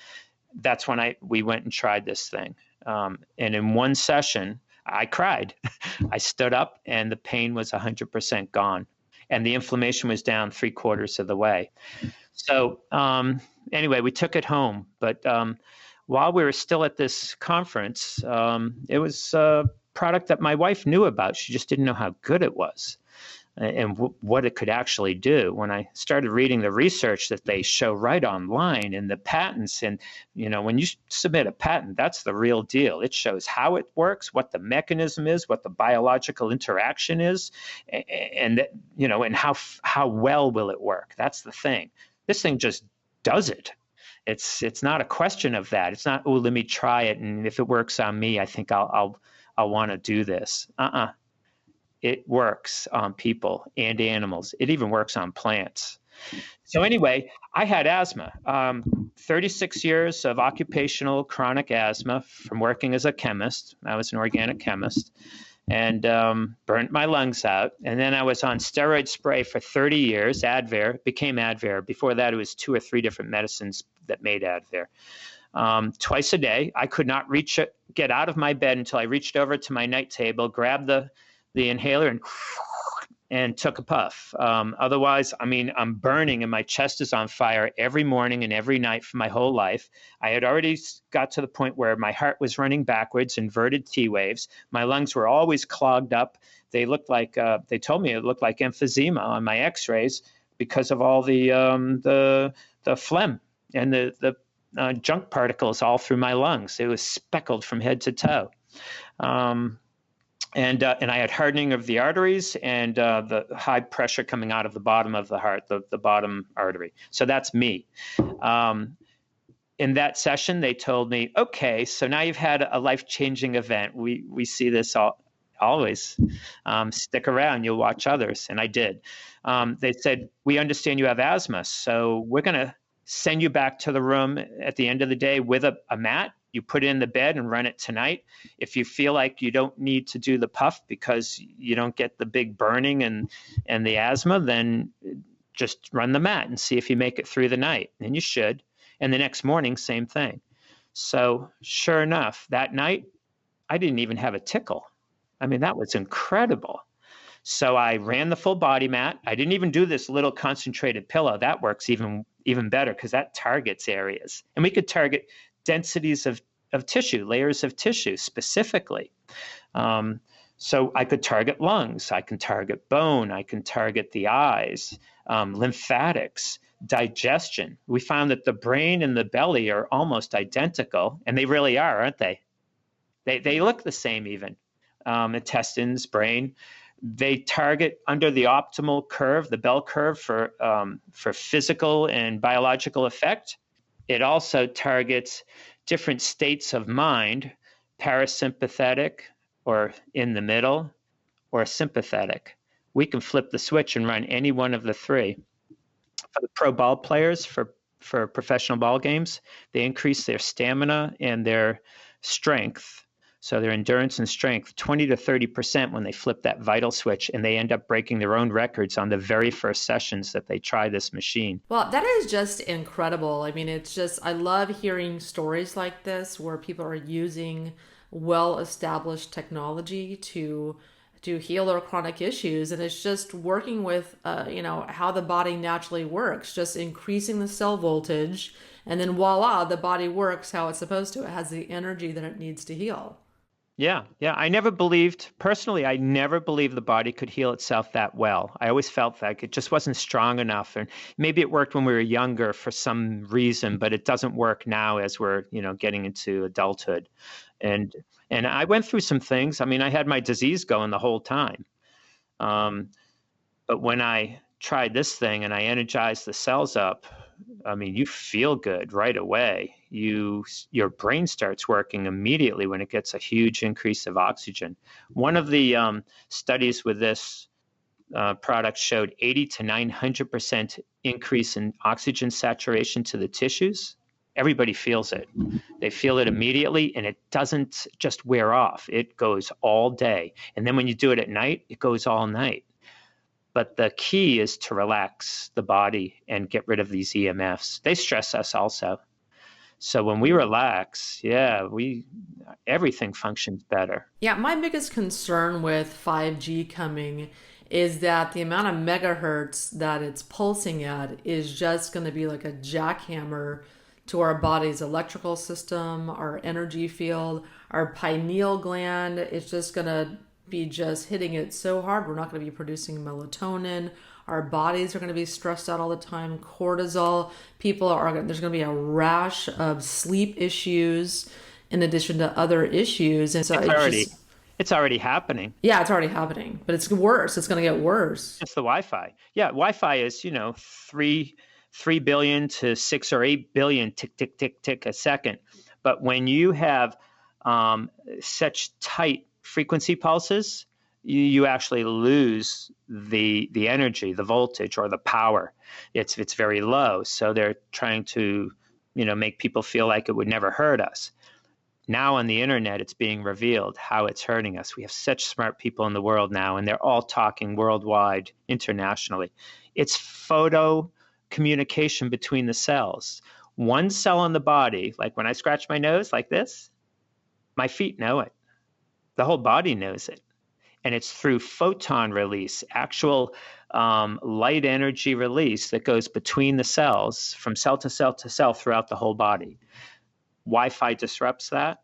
That's when we went and tried this thing. And in one session, I cried. I stood up, and the pain was 100% gone. And the inflammation was down 3/4 of the way. So anyway, we took it home. But while we were still at this conference, it was a product that my wife knew about. She just didn't know how good it was and what it could actually do. When I started reading the research that they show right online and the patents, and when you submit a patent, that's the real deal. It shows how it works, what the mechanism is, what the biological interaction is, and how well will it work. That's the thing. This thing just does it. It's not a question of that. It's not, oh, let me try it, and if it works on me, I think I'll want to do this. It works on people and animals. It even works on plants. So anyway, I had asthma, 36 years of occupational chronic asthma from working as a chemist. I was an organic chemist, and burnt my lungs out. And then I was on steroid spray for 30 years, Advair, became Advair. Before that, it was 2 or 3 different medicines that made Advair. Twice a day, I could not get out of my bed until I reached over to my night table, grabbed the inhaler and took a puff. Otherwise, I'm burning and my chest is on fire every morning and every night for my whole life. I had already got to the point where my heart was running backwards, inverted T waves. My lungs were always clogged up. They looked like, they told me it looked like emphysema on my x-rays because of all the phlegm and the junk particles all through my lungs. It was speckled from head to toe. And I had hardening of the arteries and the high pressure coming out of the bottom of the heart, the bottom artery. So that's me. In that session, they told me, okay, so now you've had a life-changing event. We see this always. Stick around, you'll watch others. And I did. They said, we understand you have asthma, so we're going to send you back to the room at the end of the day with a mat. You put it in the bed and run it tonight. If you feel like you don't need to do the puff because you don't get the big burning and the asthma, then just run the mat and see if you make it through the night. And you should. And the next morning, same thing. So sure enough, that night, I didn't even have a tickle. I mean, that was incredible. So I ran the full body mat. I didn't even do this little concentrated pillow. That works even better because that targets areas. And we could target densities of tissue, layers of tissue specifically. So I could target lungs. I can target bone. I can target the eyes, lymphatics, digestion. We found that the brain and the belly are almost identical, and they really are, aren't they? They look the same even. Intestines, brain. They target under the optimal curve, the bell curve for physical and biological effect. It also targets different states of mind, parasympathetic or in the middle or sympathetic. We can flip the switch and run any one of the three. For the pro ball players, for professional ball games, they increase their stamina and their strength, so their endurance and strength, 20 to 30% when they flip that vital switch, and they end up breaking their own records on the very first sessions that they try this machine. Well, that is just incredible. I mean, it's just, I love hearing stories like this where people are using well-established technology to heal their chronic issues, and it's just working with how the body naturally works, just increasing the cell voltage, and then voila, the body works how it's supposed to. It has the energy that it needs to heal. Yeah. I never believed the body could heal itself that well. I always felt like it just wasn't strong enough, and maybe it worked when we were younger for some reason, but it doesn't work now as we're getting into adulthood. And I went through some things. I mean, I had my disease going the whole time. But when I tried this thing and I energized the cells up, I mean, you feel good right away. Your brain starts working immediately when it gets a huge increase of oxygen. One of the studies with this product showed 80 to 900% increase in oxygen saturation to the tissues. Everybody feels it. They feel it immediately, and it doesn't just wear off. It goes all day. And then when you do it at night, it goes all night. But the key is to relax the body and get rid of these EMFs. They stress us also. So when we relax, everything functions better. Yeah, my biggest concern with 5G coming is that the amount of megahertz that it's pulsing at is just going to be like a jackhammer to our body's electrical system, our energy field, our pineal gland. It's just going to be just hitting it so hard. We're not going to be producing melatonin. Our bodies are going to be stressed out all the time. Cortisol. There's going to be a rash of sleep issues in addition to other issues. And so it's already happening. Yeah, it's already happening, but it's worse. It's going to get worse. It's the Wi-Fi. Yeah, Wi-Fi is, 3 billion to 6 or 8 billion tick, tick, tick, tick a second. But when you have such tight frequency pulses, you actually lose the energy, the voltage, or the power. It's very low. So they're trying to, make people feel like it would never hurt us. Now on the internet, it's being revealed how it's hurting us. We have such smart people in the world now, and they're all talking worldwide, internationally. It's photo communication between the cells. One cell in the body, like when I scratch my nose like this, my feet know it. The whole body knows it. And it's through photon release, actual light energy release that goes between the cells from cell to cell to cell throughout the whole body. Wi-Fi disrupts that,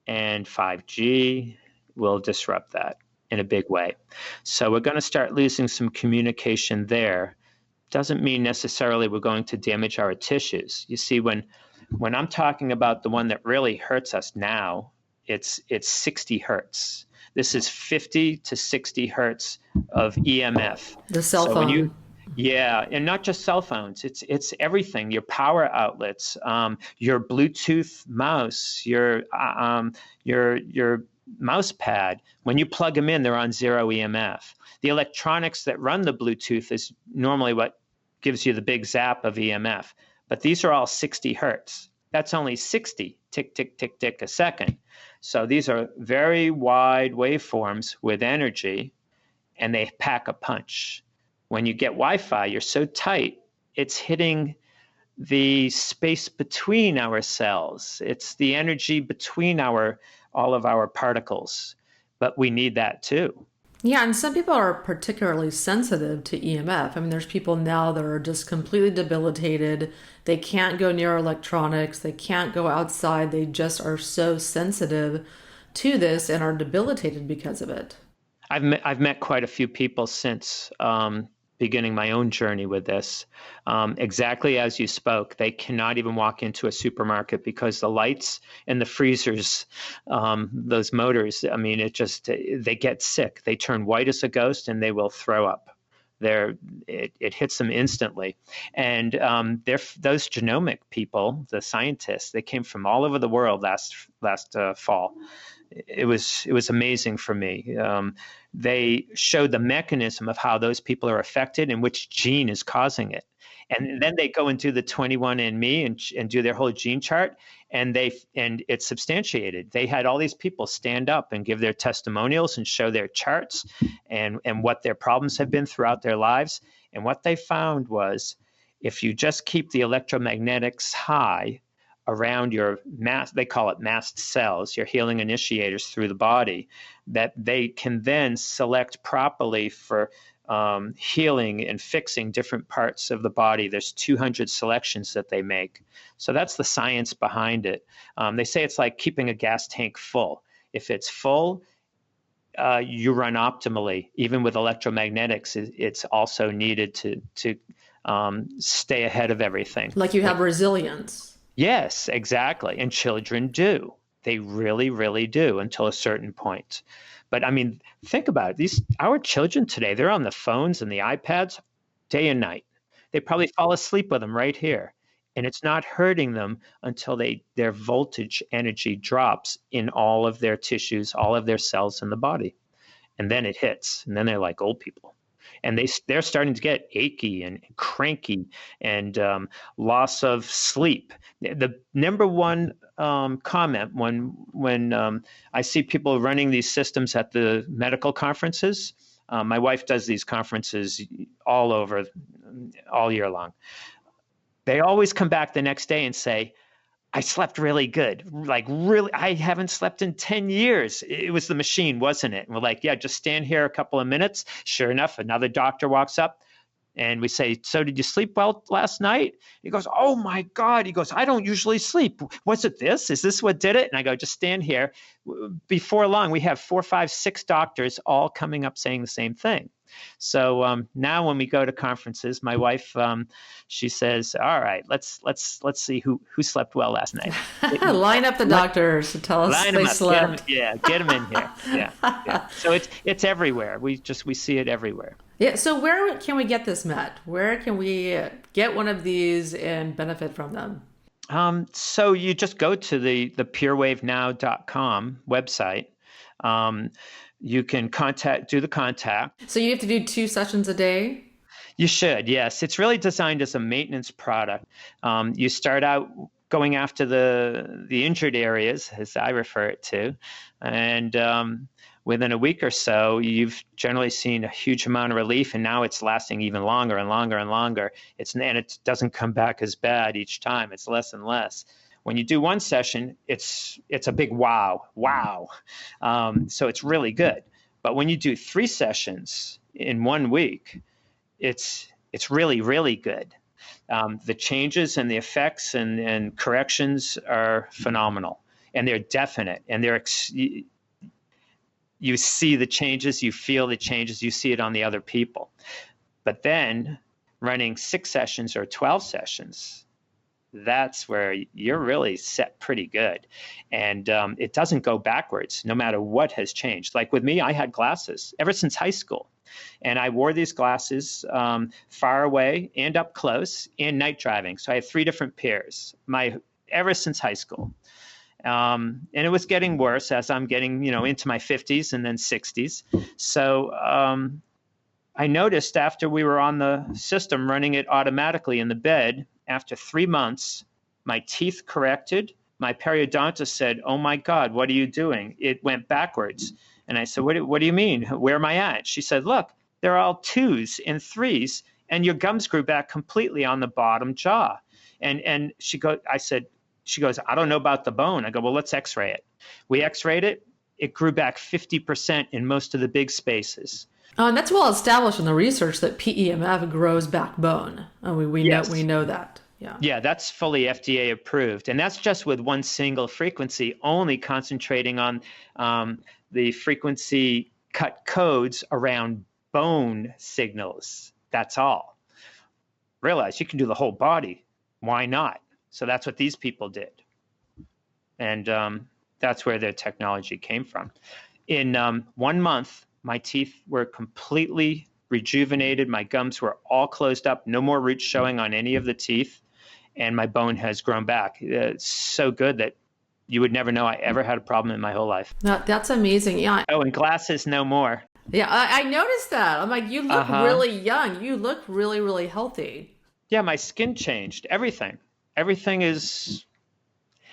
and 5G will disrupt that in a big way. So we're going to start losing some communication there. Doesn't mean necessarily we're going to damage our tissues. You see, when I'm talking about the one that really hurts us now, it's 60 hertz. This is 50 to 60 hertz of EMF. The cell So phone. yeah, and not just cell phones. It's everything. Your power outlets, your Bluetooth mouse, your mouse pad. When you plug them in, they're on 0 EMF. The electronics that run the Bluetooth is normally what gives you the big zap of EMF. But these are all 60 hertz. That's only 60 tick, tick, tick, tick a second. So these are very wide waveforms with energy, and they pack a punch. When you get Wi-Fi, you're so tight, it's hitting the space between our cells. It's the energy between all of our particles. But we need that too. Yeah, and some people are particularly sensitive to EMF. I mean, there's people now that are just completely debilitated. They can't go near electronics. They can't go outside. They just are so sensitive to this and are debilitated because of it. I've met quite a few people since beginning my own journey with this. Exactly as you spoke, they cannot even walk into a supermarket because the lights and the freezers, those motors, I mean, they get sick. They turn white as a ghost and they will throw up. It hits them instantly. And those genomic people, the scientists, they came from all over the world last fall. It was amazing for me. They showed the mechanism of how those people are affected and which gene is causing it. And then they go and do the 21andMe and do their whole gene chart, and it's substantiated. They had all these people stand up and give their testimonials and show their charts and what their problems have been throughout their lives. And what they found was if you just keep the electromagnetics high around your they call it mast cells, your healing initiators through the body, that they can then select properly for healing and fixing different parts of the body. There's 200 selections that they make. So that's the science behind it. They say it's like keeping a gas tank full. If it's full, you run optimally. Even with electromagnetics, it's also needed to stay ahead of everything. Like you have resilience. Yes, exactly. And children do. They really, really do until a certain point. But I mean, think about it. Our children today, they're on the phones and the iPads day and night. They probably fall asleep with them right here. And it's not hurting them until their voltage energy drops in all of their tissues, all of their cells in the body. And then it hits. And then they're like old people. And they're starting to get achy and cranky and loss of sleep. The number one comment when I see people running these systems at the medical conferences, my wife does these conferences all year long. They always come back the next day and say, I slept really good. Like, really, I haven't slept in 10 years. It was the machine, wasn't it? And we're like, yeah, just stand here a couple of minutes. Sure enough, another doctor walks up and we say, so did you sleep well last night? He goes, oh my God. He goes, I don't usually sleep. Was it this? Is this what did it? And I go, just stand here. Before long, we have 4, 5, 6 doctors all coming up saying the same thing. So now when we go to conferences, my wife, she says, all right, let's see who slept well last night. Line up the doctors to tell us they slept. Get them in here. Yeah. So it's everywhere. We see it everywhere. Yeah. So where can we get this, Matt? Where can we get one of these and benefit from them? So you just go to the purewavenow.com website. You can do the contact. So you have to do 2 sessions a day? You should, yes. It's really designed as a maintenance product. You start out going after the injured areas, as I refer it to, and within a week or so, you've generally seen a huge amount of relief, and now it's lasting even longer and longer and longer. And it doesn't come back as bad each time. It's less and less. When you do one session, it's a big wow. So it's really good. But when you do 3 sessions in 1 week, it's really, really good. The changes and the effects and corrections are phenomenal, and they're definite, and you see the changes, you feel the changes, you see it on the other people. But then running 6 sessions or 12 sessions, that's where you're really set pretty good. And it doesn't go backwards no matter what has changed. Like with me, I had glasses ever since high school. And I wore these glasses far away and up close and night driving. So I have 3 different pairs ever since high school. And it was getting worse as I'm getting, into my 50s and then 60s. So I noticed after we were on the system running it automatically in the bed, after 3 months, my teeth corrected. My periodontist said, "Oh my God, what are you doing?" It went backwards. And I said, what do you mean? Where am I at? She said, "Look, they're all 2s and 3s, and your gums grew back completely on the bottom jaw." And she goes, "I don't know about the bone." I go, "Well, let's x-ray it." We x-rayed it. It grew back 50% in most of the big spaces. And that's well established in the research that PEMF grows back bone. Yes. We know that. Yeah. Yeah, that's fully FDA approved. And that's just with one single frequency, only concentrating on the frequency cut codes around bone signals. That's all. Realize you can do the whole body. Why not? So that's what these people did. And that's where their technology came from. In 1 month, my teeth were completely rejuvenated. My gums were all closed up, no more roots showing on any of the teeth, and my bone has grown back. It's so good that you would never know I ever had a problem in my whole life. That's amazing. Yeah. Oh, and glasses, no more. Yeah, I noticed that. I'm like, you look really young. You look really, really healthy. Yeah, my skin changed. Everything. Everything is,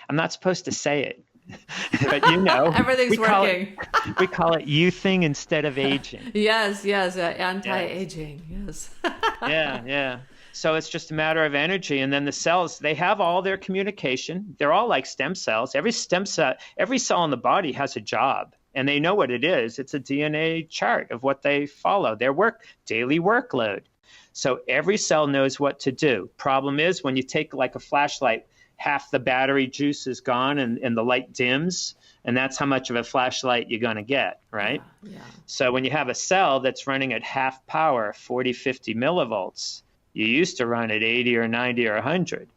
I'm not supposed to say it, but everything's working. We call it youthing instead of aging. Yes, anti-aging, yes. Yeah. So it's just a matter of energy. And then the cells, they have all their communication. They're all like stem cells. Every cell in the body has a job, and they know what it is. It's a DNA chart of what they follow, their daily workload. So every cell knows what to do. Problem is, when you take like a flashlight, half the battery juice is gone and the light dims, and that's how much of a flashlight you're going to get, right? Yeah. So when you have a cell that's running at half power, 40, 50 millivolts, you used to run at 80 or 90 or 100.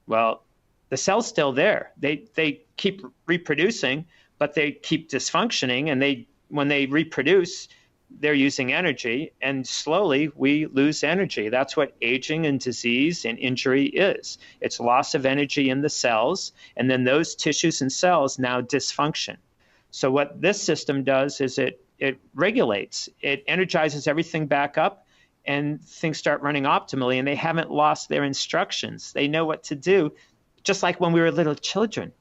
Well, the cell's still there. They keep reproducing, but they keep dysfunctioning, and when they reproduce, they're using energy, and slowly we lose energy. That's what aging and disease and injury is. It's loss of energy in the cells, and then those tissues and cells now dysfunction. So what this system does is it regulates, it energizes everything back up, and things start running optimally, and they haven't lost their instructions. They know what to do, just like when we were little children.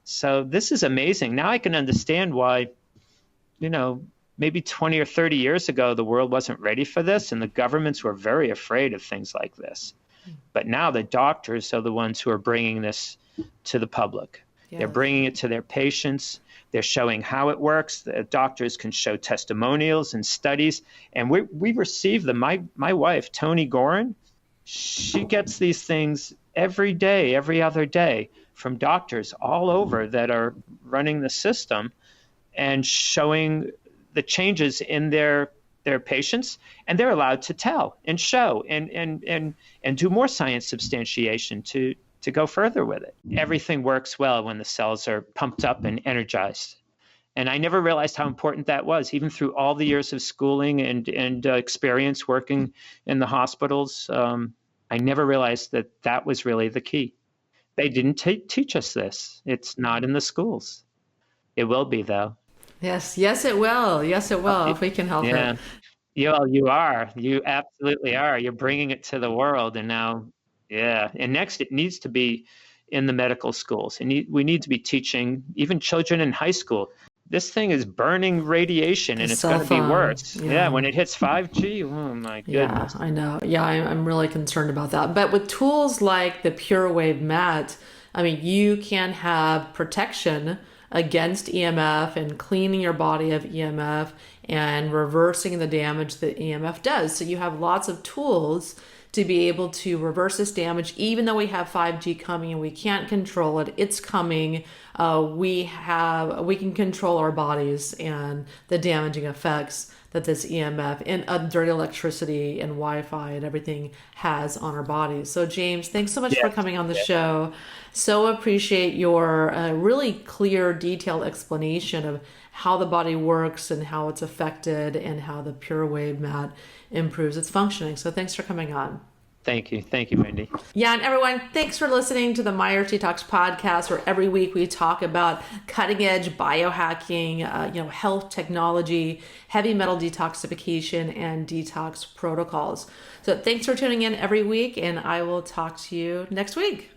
So this is amazing. Now I can understand why, maybe 20 or 30 years ago, the world wasn't ready for this, and the governments were very afraid of things like this. But now the doctors are the ones who are bringing this to the public. Yes. They're bringing it to their patients. They're showing how it works. The doctors can show testimonials and studies. And we receive them. My wife, Tony Goren, she gets these things every day, every other day, from doctors all over that are running the system and showing the changes in their patients, and they're allowed to tell and show and do more science substantiation to go further with it. Everything works well when the cells are pumped up and energized. And I never realized how important that was, even through all the years of schooling and experience working in the hospitals. I never realized that was really the key. They didn't teach us this. It's not in the schools. It will be, though. Yes, it will. Yes, it will, if we can help it. Yeah, you are. You absolutely are. You're bringing it to the world. And now, and next it needs to be in the medical schools. And we need to be teaching even children in high school. This thing is burning radiation, and it's going to be worse. Yeah, when it hits 5G, oh my goodness. Yeah, I know. Yeah, I'm really concerned about that. But with tools like the PureWave mat, you can have protection against EMF and cleaning your body of EMF and reversing the damage that EMF does. So you have lots of tools to be able to reverse this damage. Even though we have 5G coming and we can't control it, it's coming. We can control our bodies and the damaging effects that this EMF and dirty electricity and Wi-Fi and everything has on our bodies. So James, thanks so much for coming on the show. So appreciate your really clear, detailed explanation of how the body works and how it's affected and how the Pure Wave mat improves its functioning. So thanks for coming on. Thank you, Wendy. Yeah, and everyone, thanks for listening to the Myers Detox podcast, where every week we talk about cutting-edge biohacking, health technology, heavy metal detoxification, and detox protocols. So thanks for tuning in every week, and I will talk to you next week.